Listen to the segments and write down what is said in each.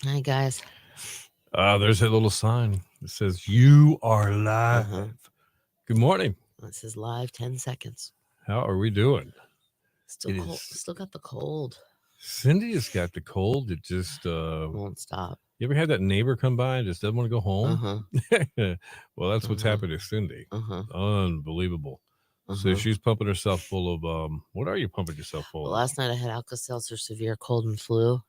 Hi, guys. There's that little sign that says "You are live." Uh-huh. Good morning. It says live 10 seconds. How are we doing? Still It cold. is. Still got the cold. Cindy has got the cold. It just. Won't stop. You ever had that neighbor come by and just doesn't want to go home? Uh-huh. Well, that's what's Uh-huh. happened to Cindy. Uh-huh. Unbelievable. So Uh-huh. she's pumping herself full of. What are you pumping yourself Well, full of? last night I had Alka-Seltzer severe cold and flu.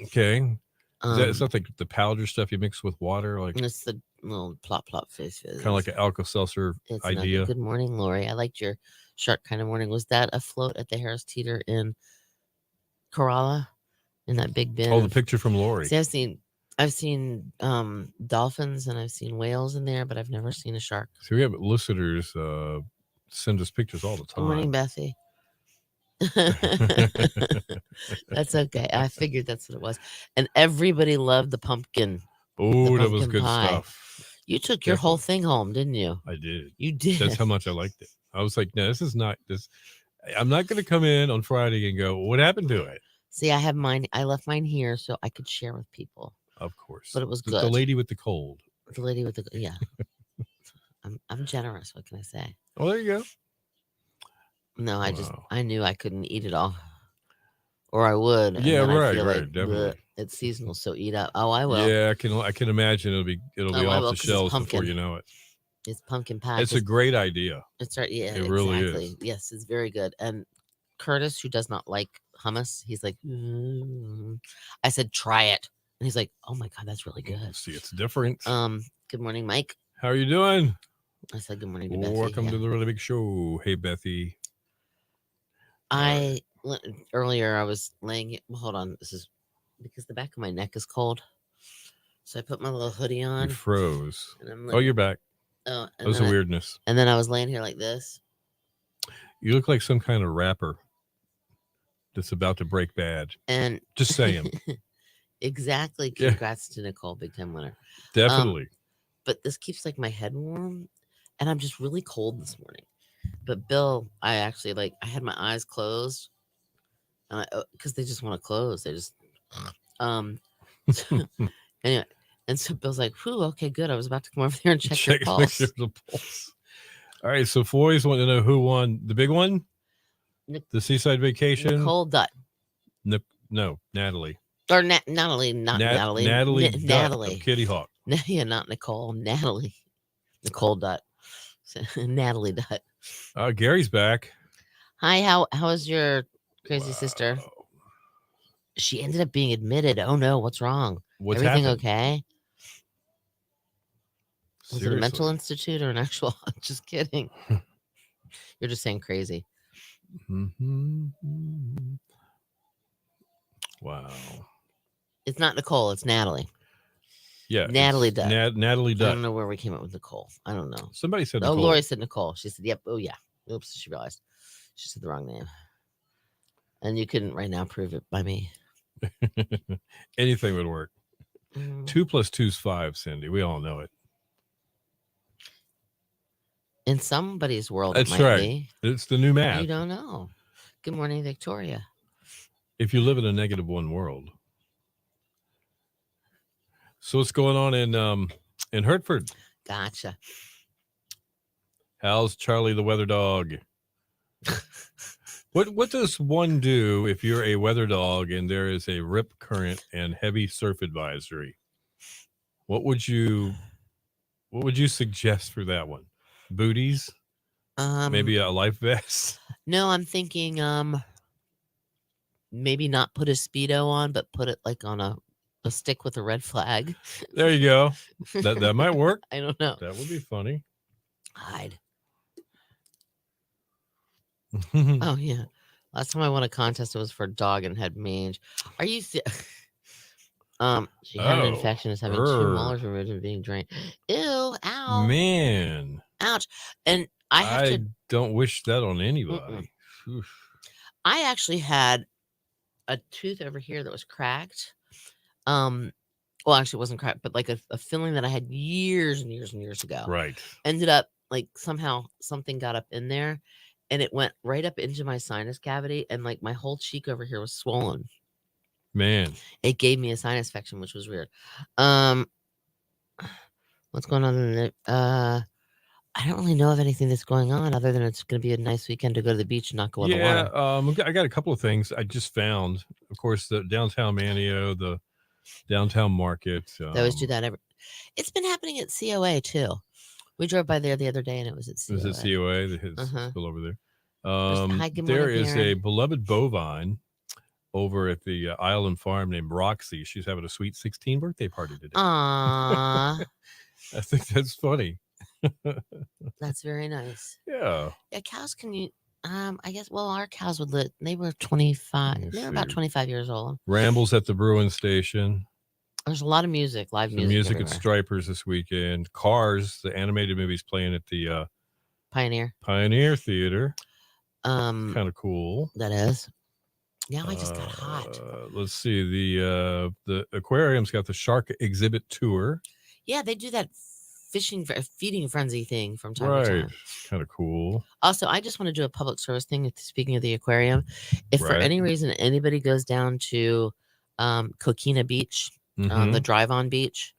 Okay. Is Um, that like the powder stuff you mix with water, like and it's the little plop plop fizz kind of fizz. like an Alka Seltzer It's not idea? good morning, Lori. I liked your shark kind of morning. Was that a float at the Harris Teeter in Kerala in that big bin? Oh, the picture from Lori. See, I've seen dolphins and I've seen whales in there, but I've never seen a shark. So we have listeners send us pictures all the Good morning, time. Bethy. That's okay. I figured that's what it was. And everybody loved the Oh, that was pumpkin good pie. stuff. You took your whole Definitely. thing home, didn't you? I did. You That's did. how much I liked it. I was like, no, this is not this. I'm not going to come in on Friday and go, what happened to it? See, I have mine. I left mine here so I could share with people, Of course. but it was The good. lady with the cold. The lady with the yeah. I'm generous. What can I say? Oh, there you go. No, Wow. I knew I couldn't eat it all, or I would, and Yeah, then I'd right, feel like right. bleh, Definitely. it's seasonal, so eat up. Oh, I will. Yeah, I can imagine it'll be Oh, I off will, the because it's shelves before pumpkin. you know it. It's pumpkin pie. It's a Because great idea. it's right. Yeah, It really is. exactly. Yes, it's very good. And Curtis, who does not like hummus, he's like, I said, try it, and he's like, oh my god, that's really good. See, it's different. Good morning, Mike. How are you doing? I said good morning to Betsy. Welcome Yeah, to the really big show. Hey, Bethy. All right. I earlier I was laying. Well, hold on, this is because the back of my neck is cold, so I put my little hoodie You on, froze. and I'm Oh, laying. you're back. Oh, That was a weirdness. and then I was laying here like this, You look like some kind of rapper that's about to break bad. and Just saying. exactly. Yeah, Congrats to Nicole, big time winner. Um, definitely. but this keeps like my head warm, and I'm just really cold this morning. But Bill, I actually I had my eyes closed, and because they just want to close, they just um. Anyway, and so Bill's like, "Whew, okay, good. I was about to come over there and check your Check make sure pulse." the pulse. All right, so Foy's want to know who won the big one, Nic- the seaside vacation. Nicole Dutt, No, Natalie. or Natalie, not Natalie, Natalie Dutt of Natalie. Kitty Hawk. Yeah, not Nicole, Natalie, Nicole Dutt, Natalie Dutt. Gary's back. Hi, how is your crazy sister? Wow. She ended up being admitted. Oh no, what's wrong? What's Everything happened? okay? Was it a mental Seriously. institute or an actual? Just kidding. You're just saying crazy. Wow. It's not Nicole. It's Natalie. Yeah, Natalie it's Dutt. Natalie I Dutt. don't know where we came up with Nicole. I don't know. Somebody said Oh, Nicole. Lori said Nicole. She said, "Yep." Oh yeah. Oops, she realized she said the wrong name, and you couldn't right now prove it by me. Anything would work. Mm. 2 + 2 is 5, Cindy. We all know it. In somebody's world, it That's might right. be. It's the new math. You don't know. Good morning, Victoria. If you live in a -1 world. So what's going on in Hertford? Gotcha. How's Charlie the weather dog? What does one do if you're a weather dog and there is a rip current and heavy surf advisory? What would you suggest for that one? Booties? Um, Maybe a life vest? no, I'm thinking maybe not put a speedo on, but put it like on a stick with a red flag. There you go. That might work. I don't know. That would be funny. Hide. Oh yeah. Last time I won a contest, it was for a dog and had mange. Are you? She had an Oh, infection. Is having two molars removed and being drained. Ew! Ow! man. Ouch! And I have I to. don't wish that on Mm-mm. anybody. Oof. I actually had a tooth over here that was cracked. Well, actually, it wasn't cracked, but like a filling that I had years and years and years ago. Right. Ended up like somehow something got up in there, and it went right up into my sinus cavity, and like my whole cheek over here was swollen. Man. It gave me a sinus infection, which was weird. Um, what's going on in it? I don't really know of anything that's going on other than it's going to be a nice weekend to go to the beach and not go in the Yeah, water. I got a couple of things I just found. Of course, the downtown Manio, the downtown market. They always do that every. It's been happening at COA too. We drove by there the other day and it was at Is it COA. COA that Uh has huh. spill over there? Hi, good There morning, is a Karen. beloved bovine over at the Island Farm named Roxy. She's having a sweet 16 birthday party today. Aww, I think that's funny. that's very nice. Yeah. Yeah, cows can you. I guess. Well, our cows would live. They were 25. Let me They were see. about 25 years old. Rambles at the Bruin Station. There's a lot of music, live Some music music at everywhere. Stripers this weekend. Cars, the animated movie's playing at the Pioneer. Pioneer Theater. Um, Kind of cool. that is. Now I just got hot. Let's see. The aquarium's got the shark exhibit tour. Yeah, they do that feeding frenzy thing from time to Right. time. It's kind of cool. Also, I just want to do a public service thing. Speaking of the aquarium, if for Right. any reason anybody goes down to Coquina Beach, the drive-on beach,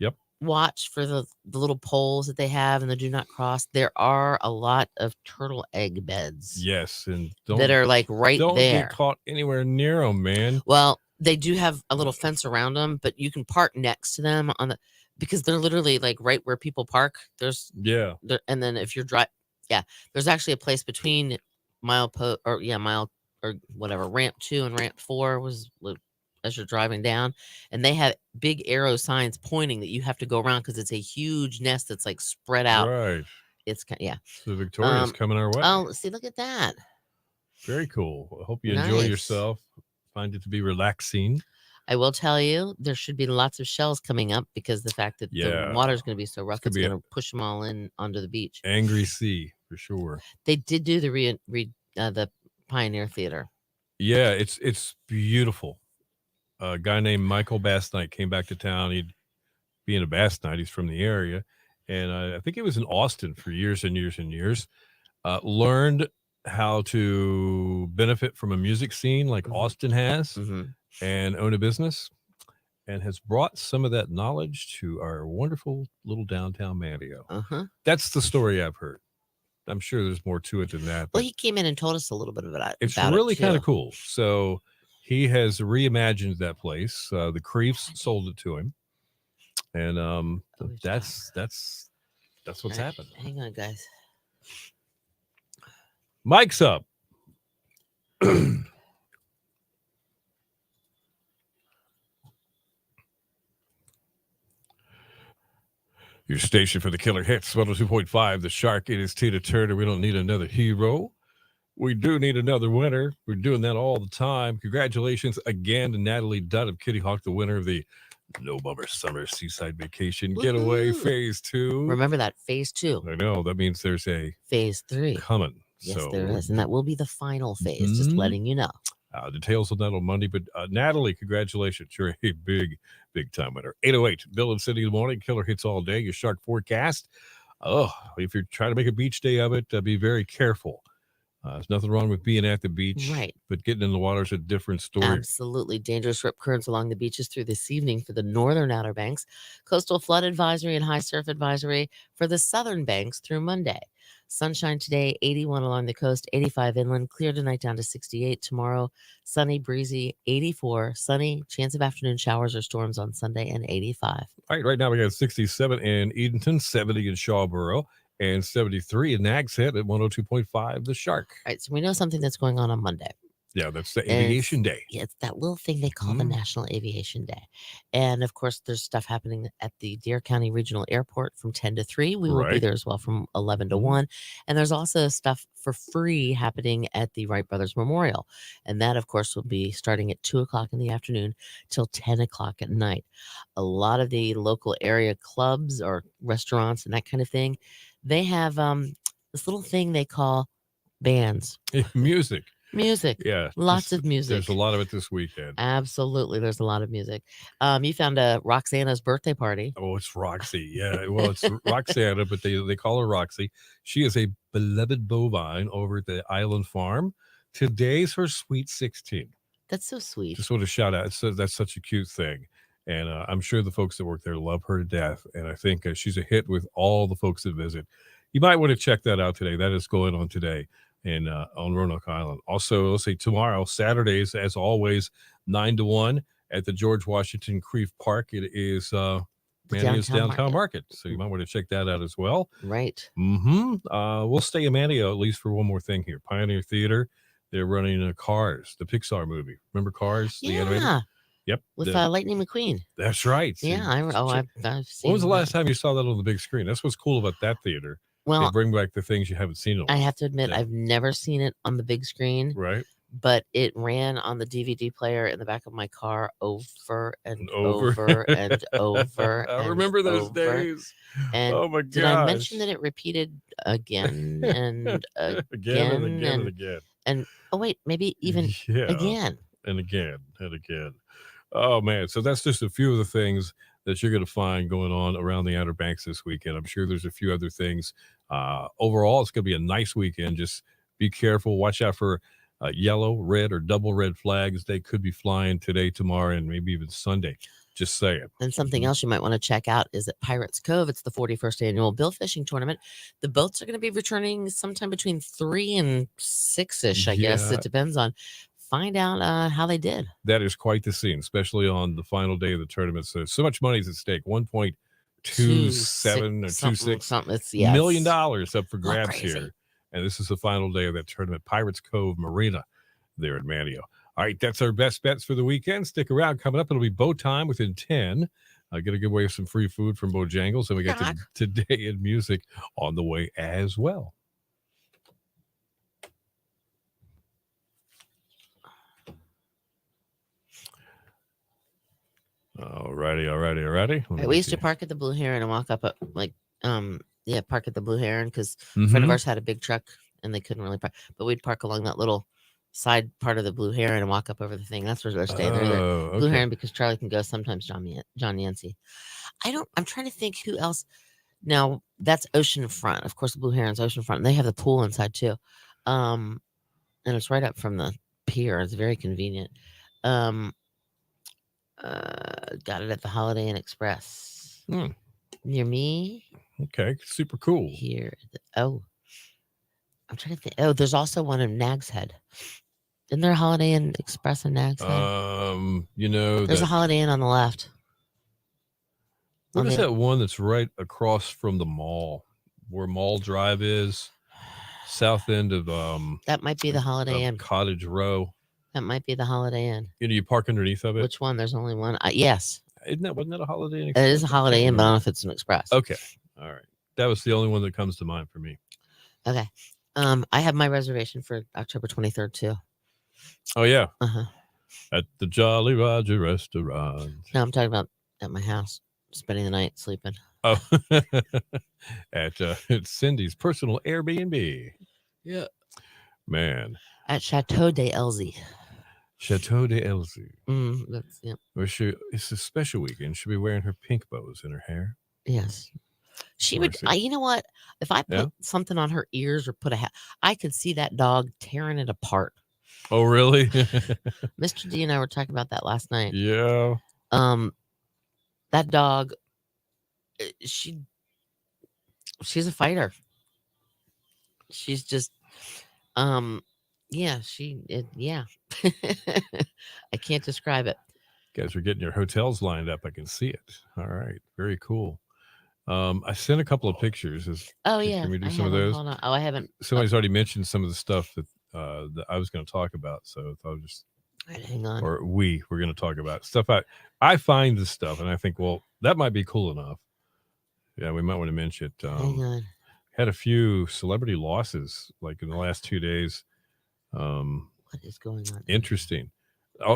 Yep. watch for the little poles that they have and the do not cross. There are a lot of turtle egg beds. Yes, and that are like right don't there. get caught anywhere near them, man. Well, they do have a little fence around them, but you can park next to them on the because they're literally like right where people park. There's and then if you're there's actually a place between mile or whatever ramp 2 and ramp 4 was as you're driving down, and they have big arrow signs pointing that you have to go around because it's a huge nest that's like spread out. Right. It's So Victoria's coming our way. Oh, see, look at that. Very cool. I hope you enjoy yourself. Find it to be relaxing. I will tell you, there should be lots of shells coming up because the fact that the water's going to be so rough, it's going to push them all in onto the beach. Angry sea, for sure. They did do the Pioneer Theater. Yeah, it's beautiful. A guy named Michael Bass Knight came back to town. He'd be in a Bass Knight. He's from the area. And I think he was in Austin for years and years and years. Learned how to benefit from a music scene like Austin has and own a business, and has brought some of that knowledge to our wonderful little downtown Manio. That's the story I've heard. I'm sure there's more to it than that. Well, he came in and told us a little bit about it. It's really kind of cool. So he has reimagined that place. The Creefs sold it to him. And that's what's happened. Hang on, guys. Mike's up. Your station for the killer hits, 102.5. The Shark. It is Tina Turner. We don't need another hero. We do need another winner. We're doing that all the time. Congratulations again to Natalie Dunn of Kitty Hawk, the winner of the No Bummer Summer Seaside Vacation Getaway Phase 2. Remember that Phase 2. I know. That means there's a Phase 3 coming. Yes, there is. And that will be the final phase, just letting you know. Details on that on Monday. But Natalie, congratulations. You're a big time winner. 808, Bill and City in the morning. Killer hits all day. Your shark forecast. Oh, if you're trying to make a beach day of it, be very careful. There's nothing wrong with being at the beach, right? But getting in the water is a different story. Absolutely. Dangerous rip currents along the beaches through this evening for the northern Outer Banks. Coastal flood advisory and high surf advisory for the southern banks through Monday. Sunshine today, 81 along the coast, 85 inland. Clear tonight down to 68. Tomorrow, sunny, breezy, 84. Sunny, chance of afternoon showers or storms on Sunday, and 85. All right now we got 67 in Edenton, 70 in Shawboro, and 73 in Nags Head at 102.5 The Shark. All right, so we know something that's going on Monday. Yeah, that's the Aviation Day. Yeah, it's that little thing they call the National Aviation Day. And, of course, there's stuff happening at the Dare County Regional Airport from 10 to 3. We will be there as well from 11 to 1. And there's also stuff for free happening at the Wright Brothers Memorial. And that, of course, will be starting at 2 o'clock in the afternoon till 10 o'clock at night. A lot of the local area clubs or restaurants and that kind of thing, they have this little thing they call bands. Music. Yeah. Lots of music. There's a lot of it this weekend. Absolutely. There's a lot of music. You found a Roxana's birthday party. Oh, it's Roxy. Yeah. Well, it's Roxana, but they call her Roxy. She is a beloved bovine over at the Island Farm. Today's her sweet 16. That's so sweet. Just want to shout out. That's such a cute thing. And I'm sure the folks that work there love her to death. And I think she's a hit with all the folks that visit. You might want to check that out today. That is going on today in on Roanoke Island. Also, let's say tomorrow, Saturdays, as always, 9 to 1 at the George Washington Crieff Park. It is The Mania's downtown Downtown market. Market. So you might want to check that out as well. Right. We'll stay in Manio at least for one more thing here. Pioneer Theater. They're running Cars, the Pixar movie. Remember Cars, the animated? Yeah. Yep. With Lightning McQueen. That's right. Yeah. I've seen When was the that. last time you saw that on the big screen? That's what's cool about that theater. They Well, bring back the things you haven't seen in a I while. have to admit, Yeah. I've never seen it on the big screen, Right. but it ran on the DVD player in the back of my car over and And over. over and over. I and remember those over. days. And Oh my did I mention gosh. that it repeated again and Again and again and again. and oh wait, maybe even Yeah. again. And again and again. Oh man, so that's just a few of the things that you're going to find going on around the Outer Banks this weekend. I'm sure there's a few other things. Overall, it's going to be a nice weekend. Just be careful. Watch out for yellow, red, or double red flags. They could be flying today, tomorrow, and maybe even Sunday. Just saying. And something else you might want to check out is at Pirates Cove. It's the 41st annual bill fishing tournament. The boats are going to be returning sometime between 3 and 6-ish, I guess. It depends on. Find out how they did. That is quite the scene, especially on the final day of the tournament. So much money is at stake. 1.27 or 26 million dollars up for grabs here. And this is the final day of that tournament, Pirates Cove Marina there in Manio. All right, that's our best bets for the weekend. Stick around. Coming up, it'll be bow time within 10. Get a good way of some free food from Bojangles. And we got Today in Music on the way as well. Alrighty. We used to park at the Blue Heron and walk up park at the Blue Heron because a friend of ours had a big truck and they couldn't really park. But we'd park along that little side part of the Blue Heron and walk up over the thing. That's where they're staying. They're the Blue Heron because Charlie can go sometimes. John Yancey. I'm trying to think who else. Now that's oceanfront. Of course, the Blue Heron's oceanfront. And they have the pool inside too. And it's right up from the pier. It's very convenient. Got it at the Holiday Inn Express near me. Okay, super cool. Here, I'm trying to think. Oh, there's also one in Nag's Head. Isn't there a Holiday Inn Express in Nag's Head? There's a Holiday Inn on the left. What is that one that's right across from the mall, where Mall Drive is, south end of that might be the Holiday Inn. Cottage Row. That might be the Holiday Inn. You park underneath of it. Which one? There's only one. Yes. Wasn't that a Holiday Inn Express? It is a Holiday Inn, but I don't know if it's an Express. Okay. All right. That was the only one that comes to mind for me. Okay. I have my reservation for October 23rd too. Oh yeah. At the Jolly Roger Restaurant. No, I'm talking about at my house, spending the night sleeping. Oh, at Cindy's personal Airbnb. Yeah. Man. At Chateau de Elzy. Chateau de Elzy. That's It's a special weekend. She'll be wearing her pink bows in her hair. Yes. She would. You know what? If I put something on her ears or put a hat, I could see that dog tearing it apart. Oh, really? Mr. D and I were talking about that last night. Yeah. That dog, she's a fighter. She's just, yeah. I can't describe it. You guys are getting your hotels lined up. I can see it. All right. Very cool. I sent a couple of pictures. Can we do some of those? Hold on. Oh, I haven't. Somebody's already mentioned some of the stuff that I was going to talk about. So I thought just hang on. Or we're going to talk about stuff. I find this stuff and I think, well, that might be cool enough. Yeah, we might want to mention it. Hang on. Had a few celebrity losses like in the last 2 days. What is going on? Interesting.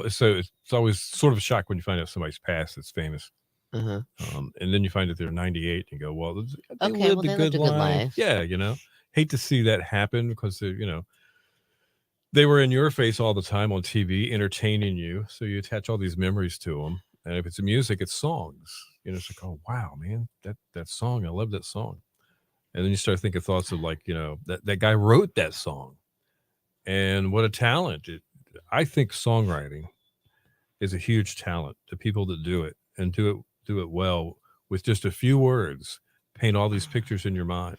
So it's always sort of a shock when you find out somebody's passed that's famous. And then you find that they're 98 and you go, well, they lived a good life. Yeah, hate to see that happen because they were in your face all the time on TV, entertaining you. So you attach all these memories to them. And if it's music, it's songs. It's like, oh wow, man, that song, I love that song. And then you start thinking thoughts of like, that guy wrote that song, and what a talent I think songwriting is a huge talent. The people that do it and do it well with just a few words, paint all these pictures in your mind.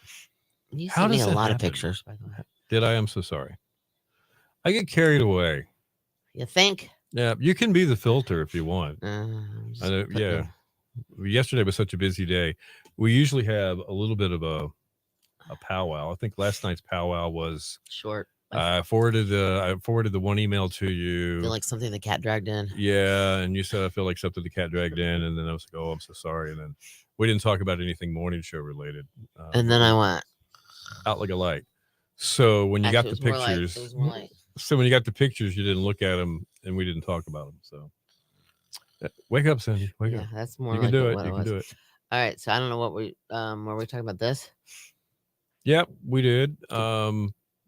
You How sent me does a that lot of happen? pictures, by the way. Did I? I'm so sorry. I get carried away. You think? Yeah, you can be the filter if you want. I'm I know, just yeah. putting Yesterday was such a busy day. We usually have a little bit of a powwow. I think last night's powwow was short. I forwarded the one email to you. Feel like something the cat dragged in. Yeah, and you said I feel like something the cat dragged in, and then I was like, "Oh, I'm so sorry." And then we didn't talk about anything morning show related. And then I went out like a light. So when you actually, got the it was more like- pictures, it was more like so when you got the pictures, you didn't look at them, and we didn't talk about them. So wake up, Cindy. Wake yeah, up. that's more You like can do it. what You it can was. do it. All right, so I don't know what were we talking about this? Yep, we did.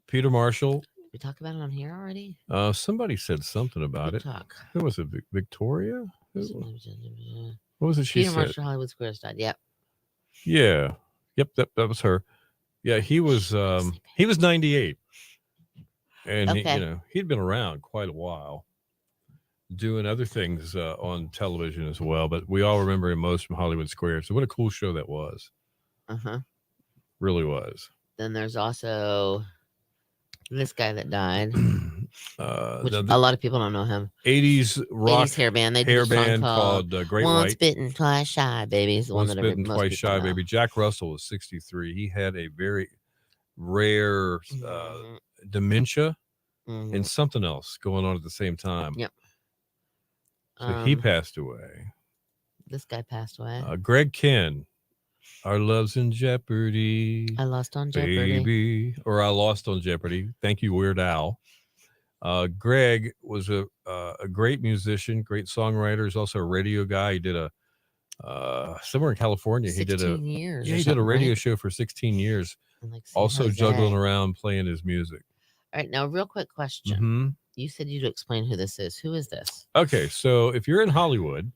Peter Marshall. We talked about it on here already. Somebody said something about it. Talk. Who was it? Victoria? What was it? She Peter said Marshall, Hollywood Squares died. Yep. Yeah. Yep. That was her. Yeah, he was 98, and Okay. he'd been around quite a while, doing other things on television as well. But we all remember him most from Hollywood Squares. So what a cool show that was. Really was. Then there's also this guy that died, which a lot of people don't know him. 80s rock 80s hair band. They did hair a song band called Great Once White. Bitten, Twice Shy, baby. It's the one Once that Bitten, most Twice people Shy, know. baby. Jack Russell was 63. He had a very rare dementia and something else going on at the same time. Yep. So he passed away. This guy passed away. Greg Kihn, Our Love's in Jeopardy. I Lost on Jeopardy. Baby. Or I Lost on Jeopardy. Thank you, Weird Al. Greg was a great musician, great songwriter. He's also a radio guy. He did a somewhere in California. He did a radio show for 16 years. Also juggling around playing his music. All right, now real quick question. You said you'd explain who this is. Who is this? Okay, so if you're in Hollywood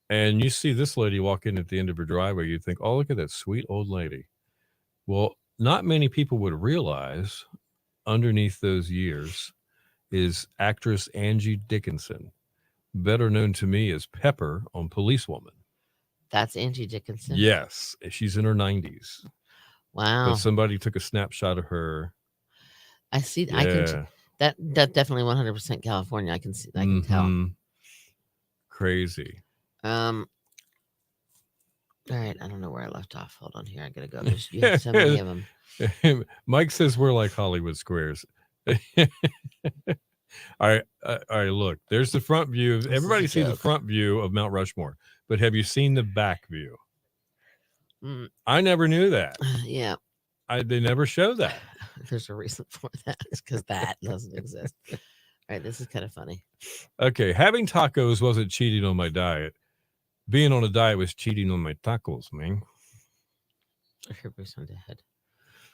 and you see this lady walk in at the end of her driveway, you think, "Oh, look at that sweet old lady." Well, not many people would realize underneath those years is actress Angie Dickinson, better known to me as Pepper on Policewoman. That's Angie Dickinson? Yes. She's in her 90s. Wow. But somebody took a snapshot of her. I see. Yeah. I can. That definitely 100% California. I can see. I can tell. Crazy. All right. I don't know where I left off. Hold on here. I gotta go. You have so many of them. Mike says we're like Hollywood Squares. All right. Look, there's the front view. Everybody sees the front view of Mount Rushmore, but have you seen the back view? I never knew that. Yeah. They never show that. There's a reason for that. It's because that doesn't exist. All right. This is kind of funny. Okay. Having tacos wasn't cheating on my diet. Being on a diet was cheating on my tacos, man. Everybody's on dead.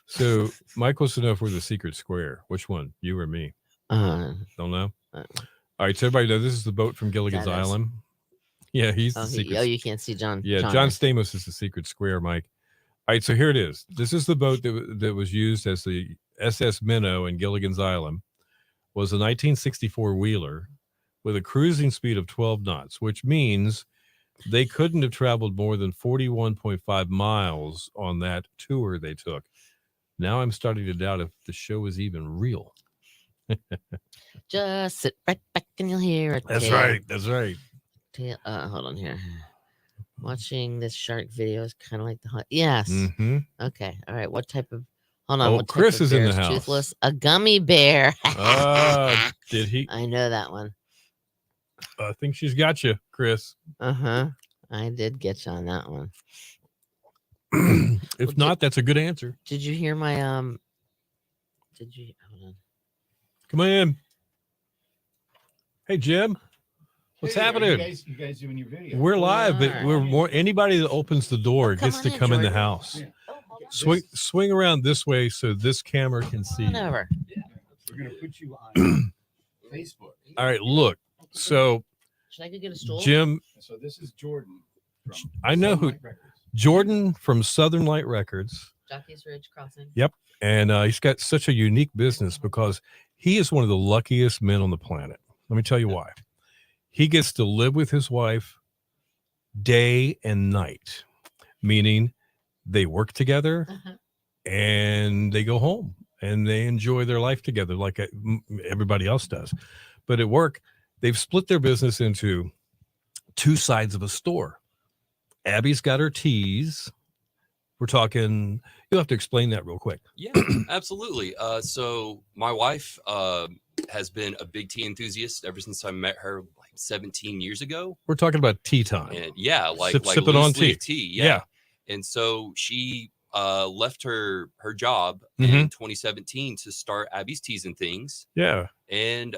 So Mike wants to know if we're the secret square. Which one? You or me? Don't know. All right. So everybody knows this is the boat from Gilligan's Island. Yeah, he's the secret. You can't see John. Yeah, John Stamos is the secret square, Mike. All right, so here it is. This is the boat that was used as the SS Minnow in Gilligan's Island. Was a 1964 wheeler with a cruising speed of 12 knots, which means they couldn't have traveled more than 41.5 miles on that tour they took. Now I'm starting to doubt if the show is even real. Just sit right back and you'll hear it. That's right. That's right. Hold on here. Watching this shark video is kind of like the hunt. Yes. Okay. All right. What type of? Hold on. Oh, Chris is in the house. Toothless, a gummy bear. Did he? I know that one. I think she's got you, Chris. I did get you on that one. If not, that's a good answer. Did you hear my Did you? Hold on. Come in. Hey, Jim. What's happening? You guys doing your video? We're live, but we're more. Anybody that opens the door gets to come in the house. Yeah. Swing around this way so this camera can see. Whatever. Yeah. We're gonna put you on Facebook. All right, look. So, should I go get a stool? Jim. So this is Jordan. I know who. Jordan from Southern Light Records. Jockey's Ridge Crossing. Yep, and he's got such a unique business because He is one of the luckiest men on the planet. Let me tell you why. He gets to live with his wife day and night, meaning they work together and they go home and they enjoy their life together like everybody else does. But at work, they've split their business into two sides of a store. Abby's got her teas. We're talking, you'll have to explain that real quick. Yeah, absolutely. So my wife has been a big tea enthusiast ever since I met her like 17 years ago. We're talking about tea time. And yeah, like sipping on tea. Yeah. And so she left her job in 2017 to start Abby's Teas and Things. Yeah. And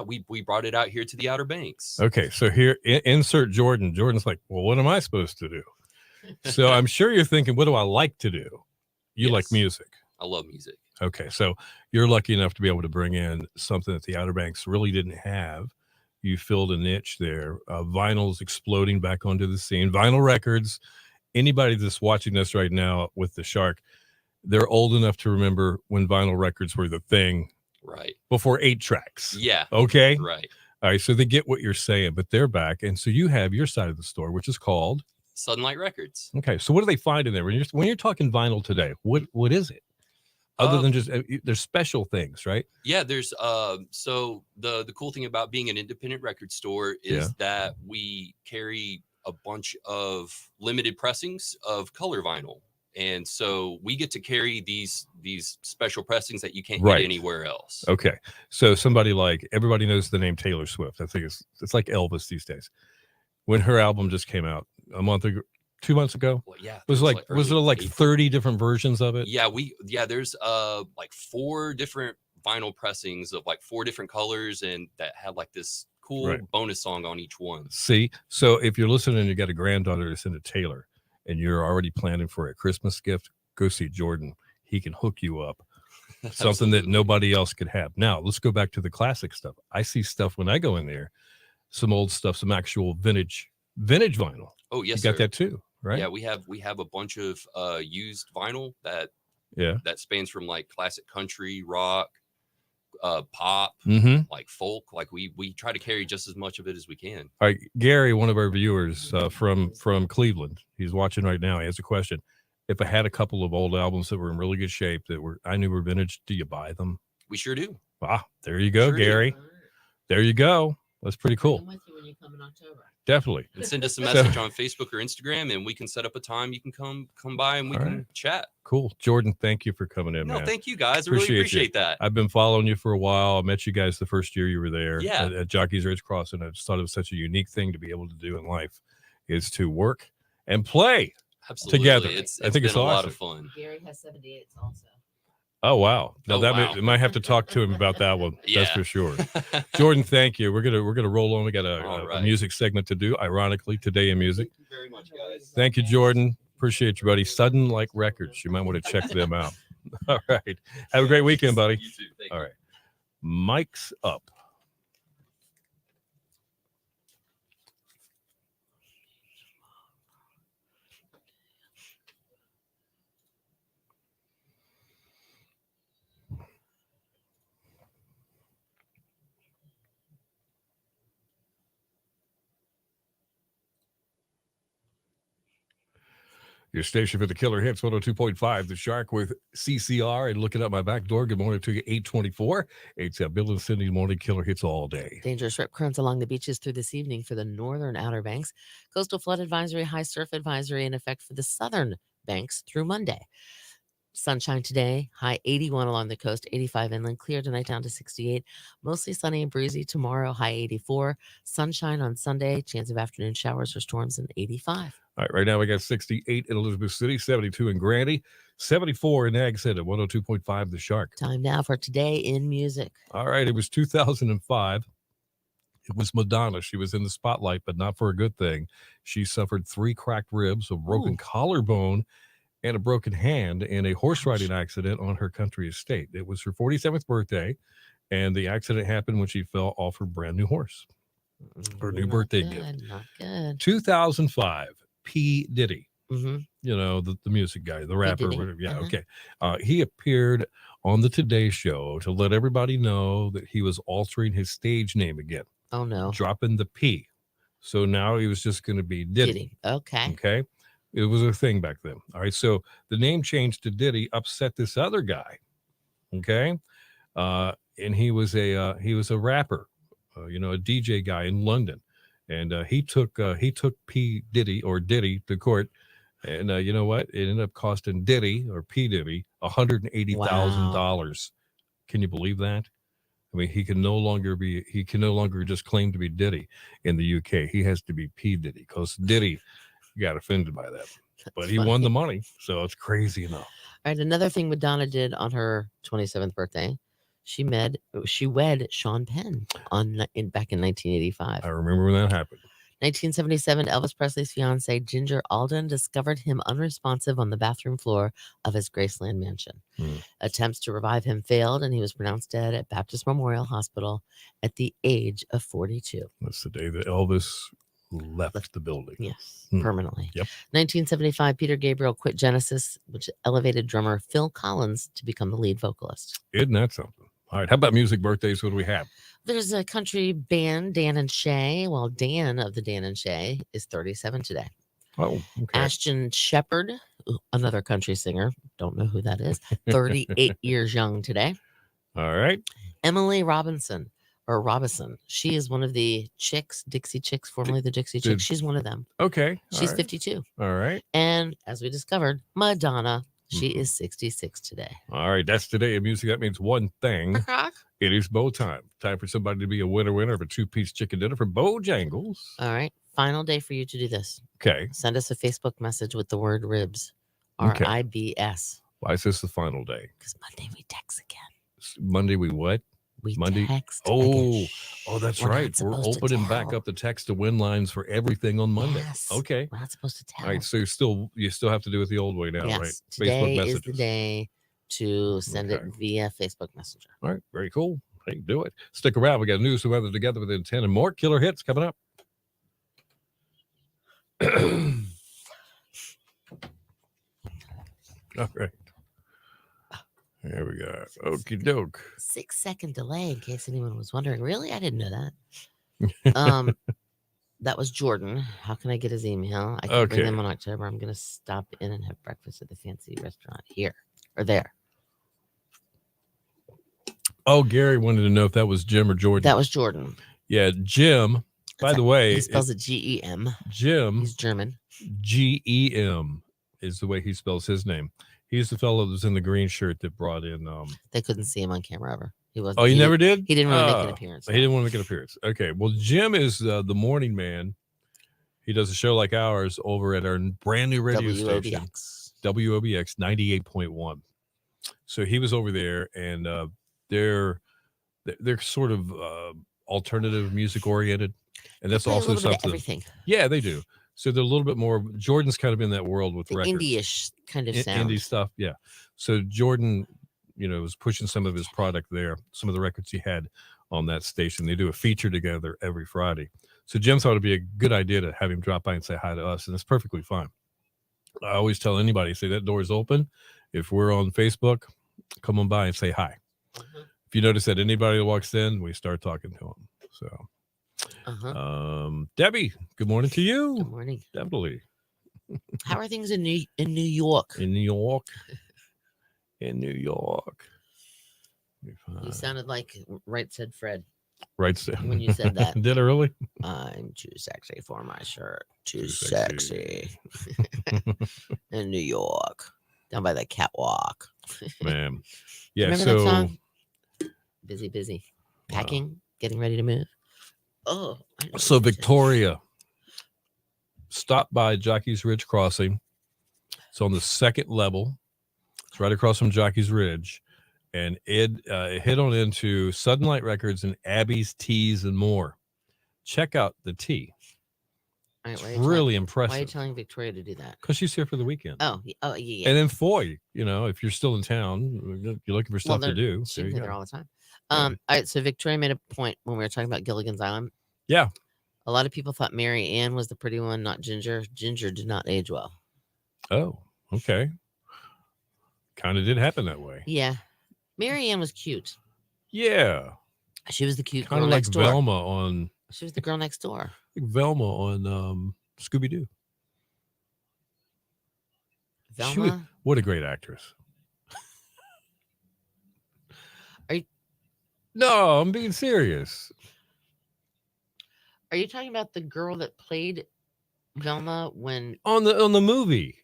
we brought it out here to the Outer Banks. Okay, so here insert Jordan. Jordan's like, well, what am I supposed to do? So I'm sure you're thinking, what do I like to do? You like music. I love music. Okay, so you're lucky enough to be able to bring in something that the Outer Banks really didn't have. You filled a niche there. Vinyl's exploding back onto the scene. Vinyl records. Anybody that's watching this right now with the Shark, they're old enough to remember when vinyl records were the thing. Right. Before 8 tracks. Yeah. Okay. Right. All right. So they get what you're saying, but they're back. And so you have your side of the store, which is called Sunlight Records. Okay. So what do they find in there? When you're talking vinyl today, what is it? Other than just there's special things, right? Yeah, there's so the cool thing about being an independent record store is that we carry a bunch of limited pressings of color vinyl. And so we get to carry these special pressings that you can't get anywhere else. Okay. So somebody like, everybody knows the name Taylor Swift. I think it's like Elvis these days. When her album just came out a month ago, 2 months ago. Well, yeah. Was there like 30 different versions of it? Yeah, there's like 4 different vinyl pressings of like 4 different colors and that had like this cool bonus song on each one. See, so if you're listening and you got a granddaughter to send to Taylor, and you're already planning for a Christmas gift, go see Jordan. He can hook you up. Something that nobody else could have. Now, let's go back to the classic stuff. I see stuff when I go in there, some old stuff, some actual vintage vinyl. Oh, yes, you got that too, right? Yeah, we have a bunch of used vinyl that spans from like classic country, rock, pop, like folk. Like we try to carry just as much of it as we can. All right, Gary, one of our viewers from Cleveland, he's watching right now. He has a question. If I had a couple of old albums that were in really good shape that I knew were vintage, do you buy them? We sure do. Ah, there you go, Gary. There you go. That's pretty cool. I'm with you when you come in October. Definitely. And send us a message on Facebook or Instagram, and we can set up a time you can come by and we can chat. Cool. Jordan, thank you for coming in, man. Thank you, guys. I really appreciate that. I've been following you for a while. I met you guys the first year you were there at Jockey's Ridge Crossing. I just thought it was such a unique thing to be able to do in life, is to work and play together. I think it's awesome. A lot of fun. Gary has 78s also. Oh, wow. Now might have to talk to him about that one. That's for sure. Jordan, thank you. We're gonna roll on. We got a music segment to do, ironically, today in music. Thank you very much, guys. Thank you, Jordan. Appreciate you, buddy. Sudden Like Records. You might want to check them out. All right. Have a great weekend, buddy. You too. Thank All right. Mike's up. Your station for the Killer Hits, 102.5, The Shark with CCR. And looking out my back door, good morning to you, 824. It's Bill and Cindy morning Killer Hits all day. Dangerous rip currents along the beaches through this evening for the northern Outer Banks. Coastal flood advisory, high surf advisory in effect for the southern banks through Monday. Sunshine today, high 81 along the coast, 85 inland, clear tonight down to 68. Mostly sunny and breezy tomorrow, high 84. Sunshine on Sunday, chance of afternoon showers or storms in 85. All right, right now we got 68 in Elizabeth City, 72 in Grandy, 74 in Ag City, 102.5 The Shark. Time now for Today in Music. All right, it was 2005. It was Madonna. She was in the spotlight, but not for a good thing. She suffered 3 cracked ribs, a broken collarbone, and a broken hand in a horse riding accident on her country estate. It was her 47th birthday, and the accident happened when she fell off her brand new horse. Her new birthday gift. Not good. 2005, P. Diddy. Mm-hmm. You know, the music guy, the rapper. Diddy. Whatever. Yeah, okay. He appeared on the Today Show to let everybody know that he was altering his stage name again, Oh no. dropping the P. So now he was just going to be Diddy. Diddy. Okay. Okay. It was a thing back then. All right. So the name change to Diddy upset this other guy. Okay. And he was a rapper, a DJ guy in London. And he took P. Diddy or Diddy to court. And you know what? It ended up costing Diddy or P. Diddy $180,000. Can you believe that? I mean, he can no longer just claim to be Diddy in the UK. He has to be P. Diddy because Diddy got offended by that. But he won the money, so it's crazy enough. All right, another thing Madonna did on her 27th birthday, she wed Sean Penn back in 1985. I remember when that happened. 1977, Elvis Presley's fiancee Ginger Alden discovered him unresponsive on the bathroom floor of his Graceland mansion. Attempts to revive him failed, and he was pronounced dead at Baptist Memorial Hospital at the age of 42. That's the day that Elvis left the building. Yes, permanently. Yep. 1975, Peter Gabriel quit Genesis, which elevated drummer Phil Collins to become the lead vocalist. Isn't that something? All right, how about music birthdays? What do we have? There's a country band, Dan and Shay. Well, Dan of the Dan and Shay is 37 today. Oh, okay. Ashton Shepherd, another country singer, don't know who that is, 38 years young today. All right. Emily Robinson, she is one of the Chicks, Dixie Chicks, formerly the Dixie Chicks. She's one of them. Okay. She's right. 52. All right. And as we discovered, Madonna, she is 66 today. All right. That's today in music. That means one thing. It is bow time. Time for somebody to be a winner of a 2-piece chicken dinner from Bojangles. All right. Final day for you to do this. Okay. Send us a Facebook message with the word ribs. Okay. RIBS. Why is this the final day? Because Monday we text again. Monday we what? We Monday. text. Oh, that's We're right. We're opening back up the text to win lines for everything on Monday. Yes. Okay. We're not supposed to tell. All right. So you still have to do it the old way now, yes. right? Today is the day to send it via Facebook Messenger. All right. Very cool. Hey, do it. Stick around. We got news and weather together within 10 and more killer hits coming up. All right. There we go. Okie doke. 6-second delay, in case anyone was wondering. Really? I didn't know that. That was Jordan. How can I get his email? I can bring them on October. I'm going to stop in and have breakfast at the fancy restaurant here or there. Oh, Gary wanted to know if that was Jim or Jordan. That was Jordan. Yeah, Jim. By the way, he spells it G-E-M. Jim. He's German. G-E-M is the way he spells his name. He's the fellow that was in the green shirt that brought in. They couldn't see him on camera ever. He wasn't. Oh, he never did? He didn't want to make an appearance. He didn't want to make an appearance. Okay. Well, Jim is the morning man. He does a show like ours over at our brand new radio station, WOBX 98.1. So he was over there, and they're sort of alternative music oriented, and that's also something. Everything. Yeah, they do. So they're a little bit more. Jordan's kind of in that world with records, indie-ish kind of sound, indie stuff. Yeah. So Jordan, was pushing some of his product there. Some of the records he had on that station. They do a feature together every Friday. So Jim thought it'd be a good idea to have him drop by and say hi to us, and it's perfectly fine. I always tell anybody, say that door is open. If we're on Facebook, come on by and say hi. If you notice that anybody that walks in, we start talking to them. So. Debbie, good morning to you. Good morning. Definitely. How are things in New York? In New York. You sounded like Right Said Fred. Right Said. When you said that. Did I really? I'm too sexy for my shirt. Too sexy. In New York. Down by the catwalk. Man. Yeah. Remember that song? Busy. Packing, getting ready to move. Oh, so Victoria, stop by Jockey's Ridge Crossing. It's on the second level. It's right across from Jockey's Ridge, and head on into Sudden Light Records and Abby's Teas and More. Check out the tea. Right, it's really impressive. Why are you telling Victoria to do that? Because she's here for the weekend. Oh, yeah. And then Foy, if you're still in town, you're looking for stuff to do. She's there all the time. All right, so Victoria made a point when we were talking about Gilligan's Island. Yeah. A lot of people thought Mary Ann was the pretty one, not Ginger. Ginger did not age well. Oh, okay. Kind of did happen that way. Yeah. Mary Ann was cute. Yeah, She was the cute kind girl of like next door. Velma on She was the girl next door. Scooby Doo. Velma. What a great actress. Are you No, I'm being serious. are you talking about the girl that played Velma when? On the movie.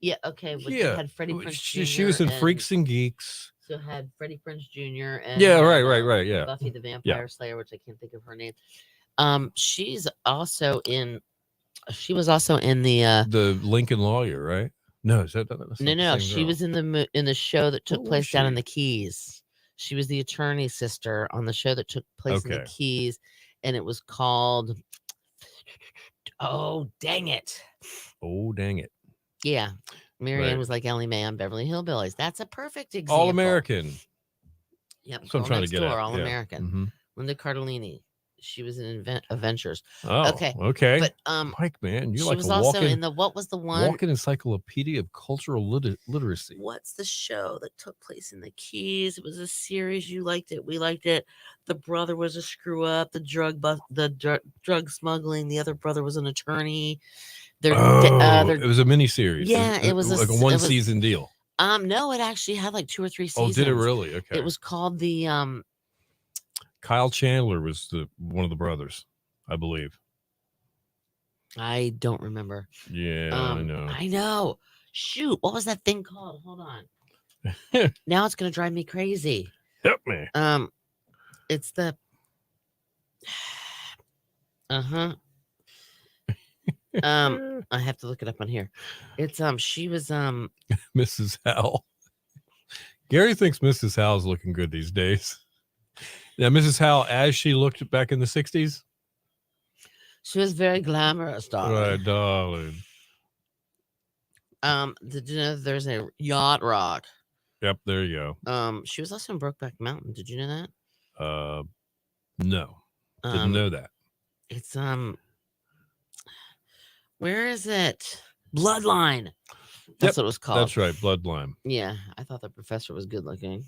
Yeah, okay. But you Yeah, had Freddie Prinze Jr. she was in Freaks and Geeks. So had Freddie Prinze Jr. and Yeah, had, right. Yeah, Buffy the Vampire Slayer, which I can't think of her name. She's also in. She was also in the Lincoln Lawyer, right? No, is that's no, not no. the same She girl. was in the show that took What was place down in she? the Keys. She was the attorney's sister on the show that took place in the Okay. Keys, and it was called. Oh dang it! Oh, dang it. Yeah, Marianne Right. was like Ellie Mae on Beverly Hillbillies. That's a perfect example. All American. Yep, That's what I'm Girl trying to Next get Door, at. All Yeah. American. Mhm. Linda Cardellini. She was in Avengers. Oh, Okay, okay. but Mike, man, you're she like was a also walking, in the what was the one? walking encyclopedia of cultural literacy. What's the show that took place in the Keys? It was a series. You liked it. We liked it. The brother was a screw up. The drug smuggling. The other brother was an attorney. It was a mini series. Yeah, it was like a one season deal. No, it actually had like 2 or 3 seasons. Oh, did it really? Okay. It was called the Kyle Chandler was one of the brothers, I believe. I don't remember. Yeah, I know. Shoot, what was that thing called? Hold on. Now it's gonna drive me crazy. Help me. It's the I have to look it up on here. It's she was Mrs. Howell. Gary thinks Mrs. Howell's looking good these days. Now, Mrs. Howell, as she looked back in the 60s, she was very glamorous, darling. Right, darling. Did you know there's a yacht rock? Yep, there you go. She was also in Brokeback Mountain. Did you know that? No. Didn't know that. It's where is it? Bloodline. That's what it was called. That's right, Bloodline. Yeah, I thought the professor was good looking.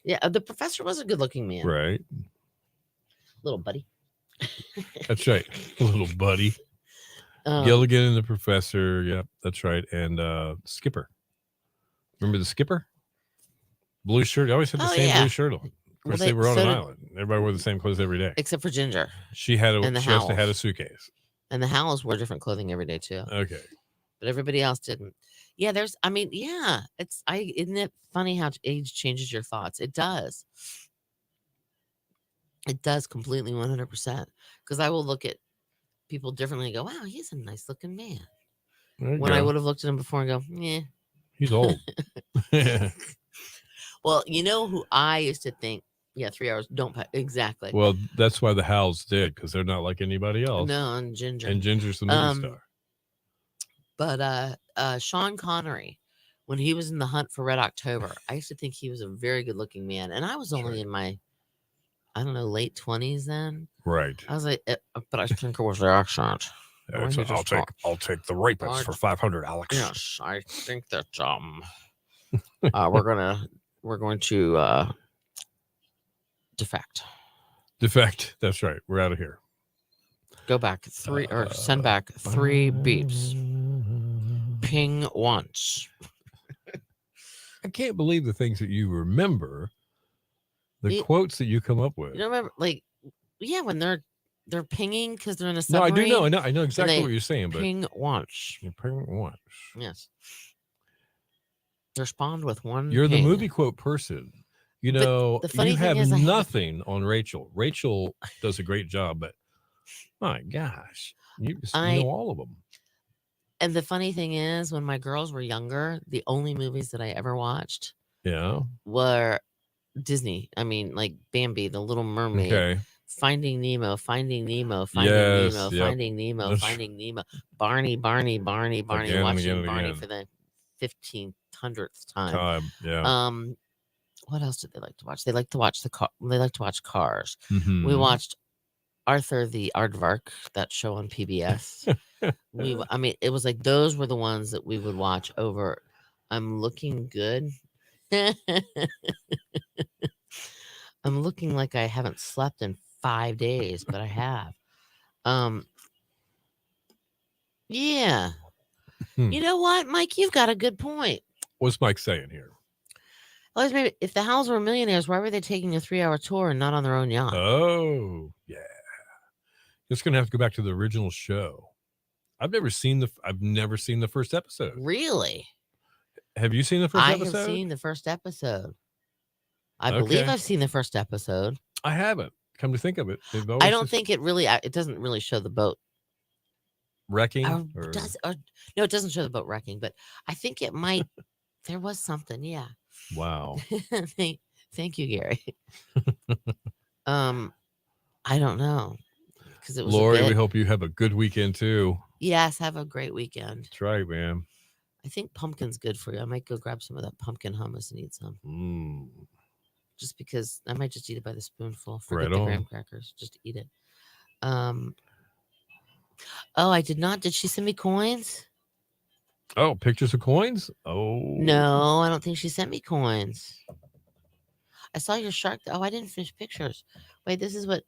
Yeah, the professor was a good looking man. Right. Little buddy. That's right. Little buddy. Gilligan and the professor. Yep, that's right. And Skipper. Remember the Skipper? Blue shirt. He always had the same blue shirt on. Of course, they were on an island. Everybody wore the same clothes every day. Except for Ginger. She had a suitcase. And the Howells wore different clothing every day too. Okay. But everybody else didn't. Yeah, isn't it funny how age changes your thoughts? It does. It does completely 100%. Because I will look at people differently and go, wow, he's a nice looking man. When I would have looked at him before and go, yeah. He's old. Well, you know who I used to think, 3 hours, don't pay. Exactly. Well, that's why the Howells did, because they're not like anybody else. No, and Ginger. And Ginger's the movie star. But Sean Connery, when he was in The Hunt for Red October, I used to think he was a very good looking man. And I was only in my, I don't know, late 20s then. Right. I was like, but I think it was the accent. I'll take the rapist for 500, Alex. Yes, I think that we're going to defect. That's right. We're out of here. Go back send back 3 beeps. Ping once. I can't believe the things that you remember, the quotes that you come up with. You don't remember, when they're pinging because they're in a submarine. No, I do know. I know exactly what you're saying. Ping once. You ping once. Yes. Respond with one. You're ping. the movie quote person. You know, you have nothing on Rachel. Rachel does a great job, but my gosh, you know all of them. And the funny thing is, when my girls were younger, the only movies that I ever watched were Disney. I mean, like Bambi, The Little Mermaid, Finding Nemo, Finding Nemo, Finding Nemo, Finding Nemo, Finding Nemo, Barney, watching Barney for the 1500th time. Yeah. What else did they like to watch? They like to watch They like to watch Cars. Mm-hmm. We watched Arthur the Aardvark, that show on PBS. It was like those were the ones that we would watch over. I'm looking good. I'm looking like I haven't slept in 5 days, but I have. Yeah. You know what, Mike? You've got a good point. What's Mike saying here? Well, maybe if the Howells were millionaires, why were they taking a 3-hour tour and not on their own yacht? Oh, yeah. Just gonna have to go back to the original show. I've never seen the first episode. Really? Have you seen the first I episode? have seen the first episode. I believe I've seen the first episode. I haven't. Come to think of it, I don't think it really. It doesn't really show the boat wrecking. no, it doesn't show the boat wrecking, but I think it might. There was something. Yeah. Wow. Thank you, Gary. I don't know because it was Lori. We hope you have a good weekend too. Yes, have a great weekend. That's right, man. I think pumpkin's good for you. I might go grab some of that pumpkin hummus and eat some. Just because I might just eat it by the spoonful. Forget the graham crackers. Just eat it. Oh, I did not. Did she send me coins? Oh, pictures of coins? Oh. No, I don't think she sent me coins. I saw your shark. Oh, I didn't finish pictures. Wait, this is what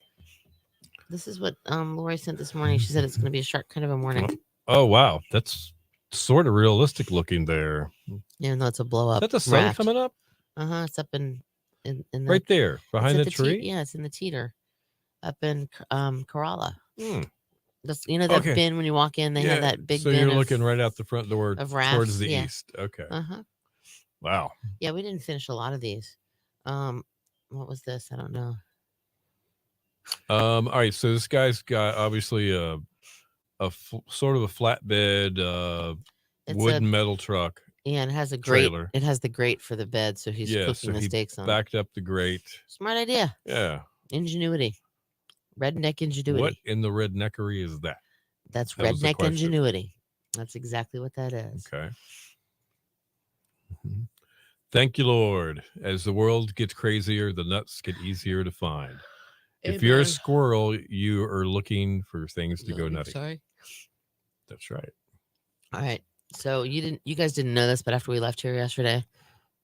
Lori sent this morning. She said it's going to be a shark kind of a morning. Oh, wow. That's sort of realistic looking there. Yeah, no, it's a blow up. Is that the sun coming up? It's up in the, right there behind the tree. Yeah, it's in the teeter, up in Kerala. That's that bin when you walk in. They have that big. So bin you're looking right out the front door towards the east. Okay. Wow. Yeah, we didn't finish a lot of these. What was this? I don't know. All right. So this guy's got obviously sort of a flatbed wooden metal truck. Yeah, and it has a grate. Trailer. It has the grate for the bed, so he's cooking the steaks on. Backed up the grate. Smart idea. Yeah. Ingenuity. Redneck ingenuity. What in the redneckery is that? That's redneck ingenuity. That's exactly what that is. Okay. Thank you, Lord. As the world gets crazier, the nuts get easier to find. Amen. If you're a squirrel, you are looking for things to go nutty. Sorry. That's right. All right. So you guys didn't know this, but after we left here yesterday,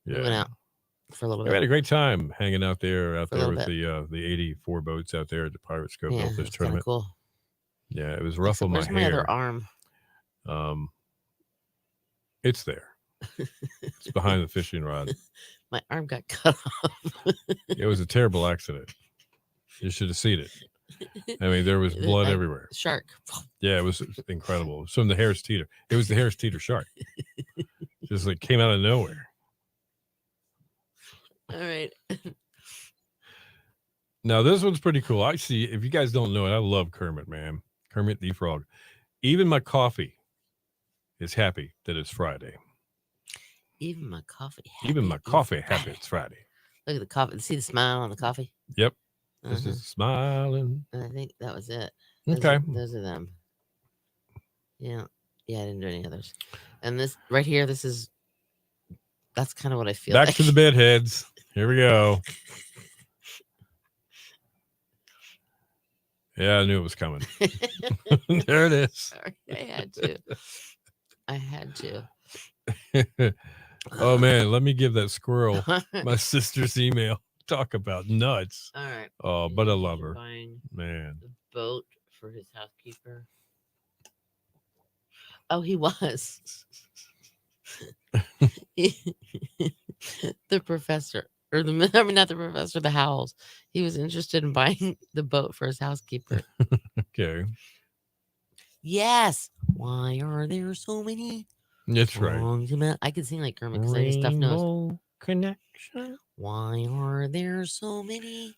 we went out for a little bit. We had a great time hanging out there with the 84 boats out there at the Pirates Cove built this tournament. Cool. Yeah, it was rough on my hair. Where's my other arm? It's there. It's behind the fishing rod. My arm got cut off. It was a terrible accident. You should have seen it. I mean, there was blood everywhere. Shark. Yeah, it was incredible. It was from the Harris Teeter. It was the Harris Teeter shark. Just like came out of nowhere. All right. Now, this one's pretty cool. I see, if you guys don't know it, I love Kermit, man. Kermit the Frog. Even my coffee is happy that it's Friday. Even my coffee happy it's Friday. Look at the coffee. See the smile on the coffee? Yep. This is smiling. And I think that was it. Okay. Those are them. Yeah. Yeah, I didn't do any others. And this right here, that's kind of what I feel Back like. to the bedheads. Here we go. Yeah, I knew it was coming. There it is. Sorry, I had to. Oh, man, let me give that squirrel my sister's email. Talk about nuts. All right. Oh, but I love her. Man. The boat for his housekeeper. Oh, he was. The professor. Or not the professor, the Howells. He was interested in buying the boat for his housekeeper. Okay. Yes. Why are there so many? That's right. I could sing like Kermit because I have stuffed nose. Connection. Why are there so many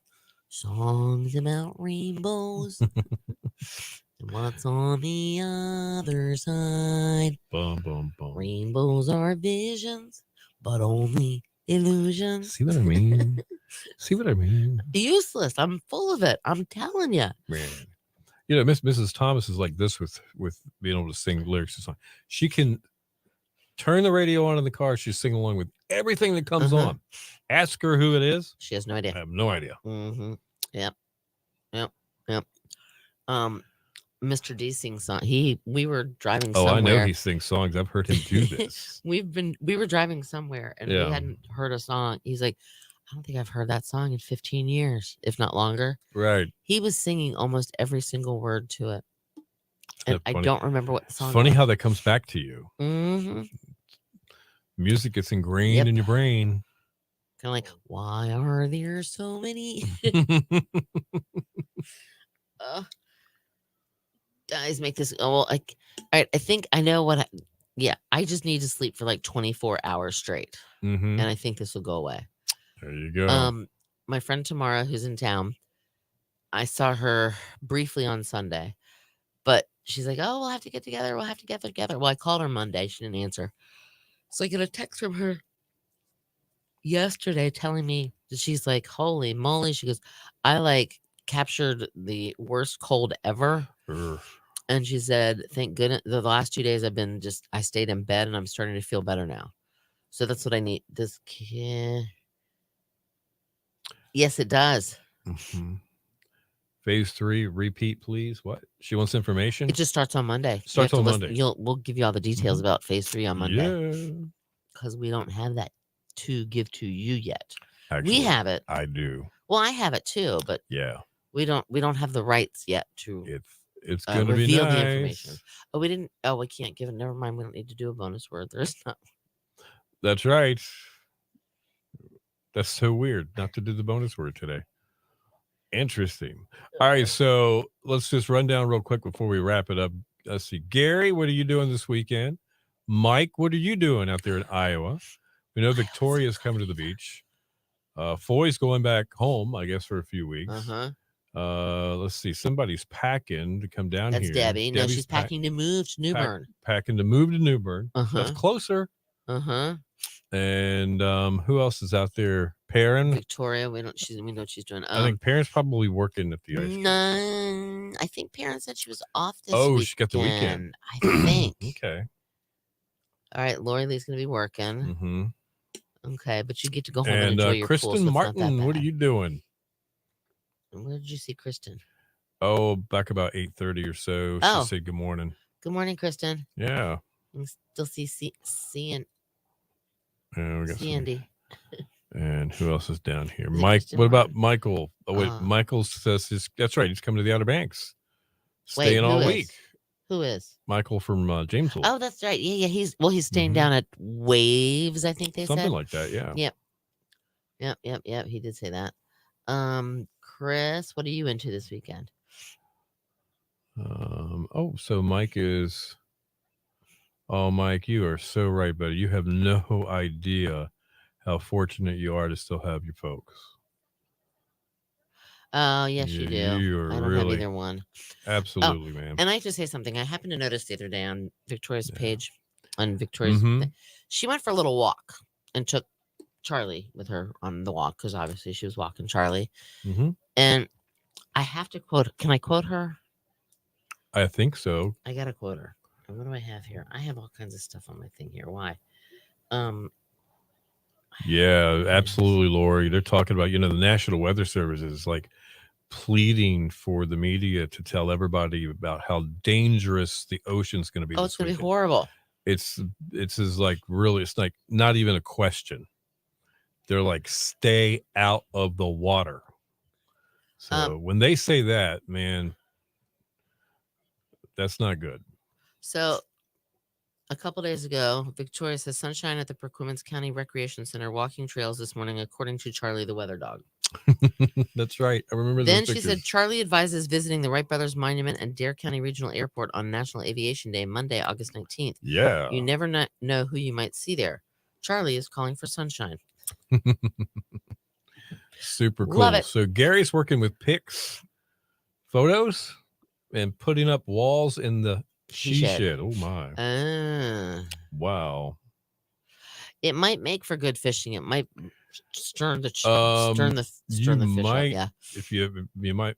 songs about rainbows? And what's on the other side? Bum, bum, bum. Rainbows are visions, but only illusions. See what I mean? See what I mean? Useless. I'm full of it. I'm telling you. Man. You know, Mrs. Thomas is like this with being able to sing lyrics to song. She can turn the radio on in the car. She's singing along with everything that comes on. Ask her who it is. She has no idea. I have no idea. Mm-hmm. Yep. Mr. D sings song. We were driving Oh, I know somewhere. he sings songs. I've heard him do this. we were driving somewhere and we Yeah. hadn't heard a song. He's like, I don't think I've heard that song in 15 years, if not longer. Right. He was singing almost every single word to it. And Isn't that I funny? don't remember what the It's song funny was. how that comes back to you. Mm-hmm. Music gets ingrained Yep. in your brain. Kind of like, why are there so many? Guys, make this. Oh, well, all right. I think I know what. Yeah, I just need to sleep for like 24 hours straight, Mhm. and I think this will go away. There you go. My friend Tamara, who's in town, I saw her briefly on Sunday, but she's like, "Oh, we'll have to get together. We'll have to get together." Well, I called her Monday. She didn't answer, so I get a text from her yesterday telling me that she's like, "Holy moly!" She goes, "I like captured the worst cold ever." Urgh. And she said, "Thank goodness the last 2 days I stayed in bed and I'm starting to feel better now." So that's what I need. Yes, it does. Mhm. Phase 3, repeat, please. What? She wants information? It just starts on Monday. You Starts have to on listen- Monday. We'll give you all the details Mhm. about phase 3 on Monday Yeah. because we don't have that to give to you yet. Actually, We have it. I do. Well, I have it too, but Yeah. we don't have the rights yet to It's going to be reveal nice. the information. Oh, we didn't. Oh, we can't give it. Never mind. We don't need to do a bonus word. There's not. That's right. That's so weird not to do the bonus word today. Interesting. All right, so let's just run down real quick before we wrap it up. Let's see. Gary, what are you doing this weekend? Mike, what are you doing out there in Iowa? We know Victoria's coming to the beach. Foy's going back home, I guess, for a few weeks. Let's see. Somebody's packing to come down That's here. Debbie. No, Debbie's she's packing to move to New Bern. Packing to move to New Bern. That's closer. And who else is out there? Perrin. Victoria. We know what she's doing. I think Perrin's probably working at the ice cream. No, I think Perrin said she was off this Oh, weekend. she got the weekend. I think. Okay. All right, Lori Lee's going to be working. Mm-hmm. Okay, but you get to go home and enjoy your Kristen pool, so Martin, what are you doing? Where did you see Kristen? Oh, back about 8:30 or so. Oh. She said good morning. Good morning, Kristen. Yeah. You can still see Yeah, we got Sandy. And who else is down here? Is it Mike. Kristen What about Martin? Michael? Oh wait, Michael says that's right. He's coming to the Outer Banks, staying all week. Who is? Michael from Jamesville. Oh, that's right. Yeah. He's staying down at Waves. I think they Something said like that. Yeah. Yep. He did say that. Chris, what are you into this weekend? So Mike is. Oh, Mike, you are so right, buddy. You have no idea how fortunate you are to still have your folks. Oh, yes, you do. I don't have either one. Absolutely, man. And I have to say something. I happened to notice the other day on Victoria's page, on Victoria's, thing, she went for a little walk and took Charlie with her on the walk because obviously she was walking Charlie. And I have to quote. Can I quote her? I think so. I gotta quote her. What do I have here? I have all kinds of stuff on my thing here. Why? Yeah, absolutely, Lori. They're talking about, the National Weather Service is like pleading for the media to tell everybody about how dangerous the ocean's going to be. Oh, it's going to be horrible. It's like really, it's like not even a question. They're like, stay out of the water. So when they say that, man, that's not good. So a couple days ago, Victoria says sunshine at the Perquimans County Recreation Center, walking trails this morning, according to Charlie the weather dog. That's right. I remember Then those she said Charlie advises visiting the Wright Brothers Monument and Dare County Regional Airport on National Aviation Day, Monday, August 19th. Yeah. You never know who you might see there. Charlie is calling for sunshine. Super cool. Love it. So Gary's working with pics, photos, and putting up walls in the she shed. Oh my. Wow. It might make for good fishing. It might stir the fish up, yeah. If you might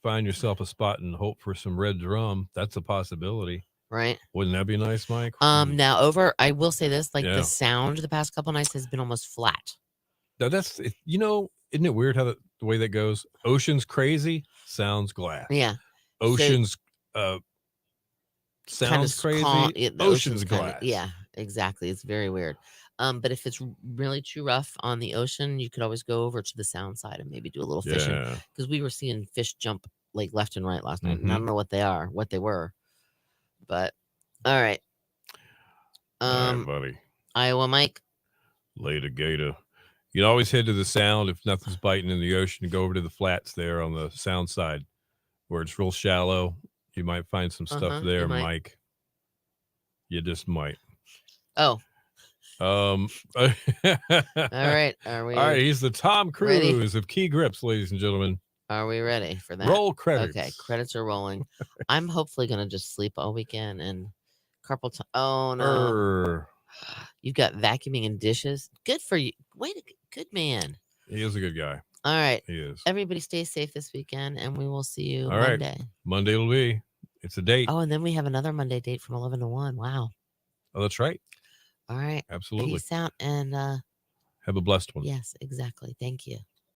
find yourself a spot and hope for some red drum, that's a possibility. Right. Wouldn't that be nice, Mike? Now I will say this, the sound the past couple nights has been almost flat. Now that's, isn't it weird how the way that goes? Ocean's crazy, sounds glass. Yeah. Ocean's sounds crazy. The Ocean's kinda, glass. yeah, exactly. It's very weird. But if it's really too rough on the ocean, you could always go over to the sound side and maybe do a little fishing, Yeah. because we were seeing fish jump like left and right last night, and I Mhm. don't know what they were, but all right. All right, buddy. Iowa Mike. Later, gator. You'd always head to the sound if nothing's biting in the ocean. Go over to the flats there on the sound side where it's real shallow. You might find some stuff You there, might. Mike. You just might. Oh, All all right. Are we All right, he's the Tom ready? Cruise of key grips, ladies and gentlemen. Are we ready for that? Roll credits. Okay, credits are rolling. I'm hopefully gonna just sleep all weekend and carpal tunnel. Oh no. You've got vacuuming and dishes. Good for you. Good man. He is a good guy. All right. He is. Everybody stay safe this weekend, and we will see you All right. Monday. Monday will be. It's a date. Oh, and then we have another Monday date from 11 to 1. Wow. Oh, that's right. All right. Absolutely. Peace out and have a blessed one. yes, exactly. Thank you.